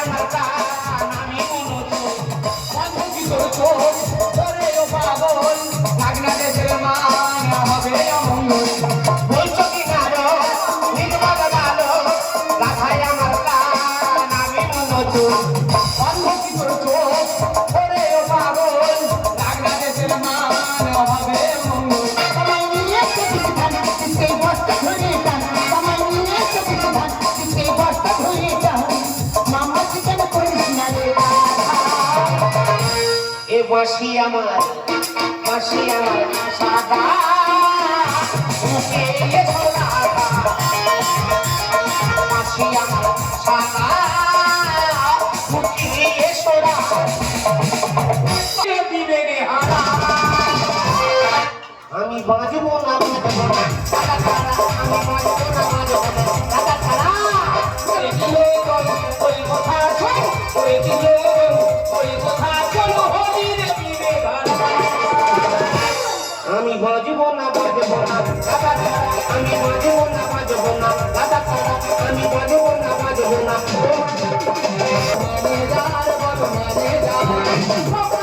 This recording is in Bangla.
আমার প্রাণ আমি মনোযোগ বন্ধ কি করছো ওরে ও পাগল লাগনা দেশের মান হবে অমঙ্গল বলছো কি গালো নির্মল গালো রাখাই আমার প্রাণ আমি মনোযোগ বন্ধ কি করছো ওরে ও পাগল লাগনা দেশের মান হবে অমঙ্গল সবাই মিলে কিছু ধান সেই বস্তা ধরে টান সবাই মিলে কিছু ধান সেই বস্তা ধরে টান মামা চিকেন করিস না রে এ বাঁশি আমার সাদা মুখে ধরা বাঁশি আমার সাদা মুখে সোনা দিবে রে হারা আমি বাজবো না সাদা ছাড়া আমি বাজবো না সাদা ছাড়া ওই দিল ওই কথা শোন ওই দিল ওই কথা চলো হরি রে দিবে আমি বাজবো না দাদা ছাড়া আমি বাজবো না দাদা ছাড়া আমি বাজবো না ম্যানেজার বলো ম্যানেজার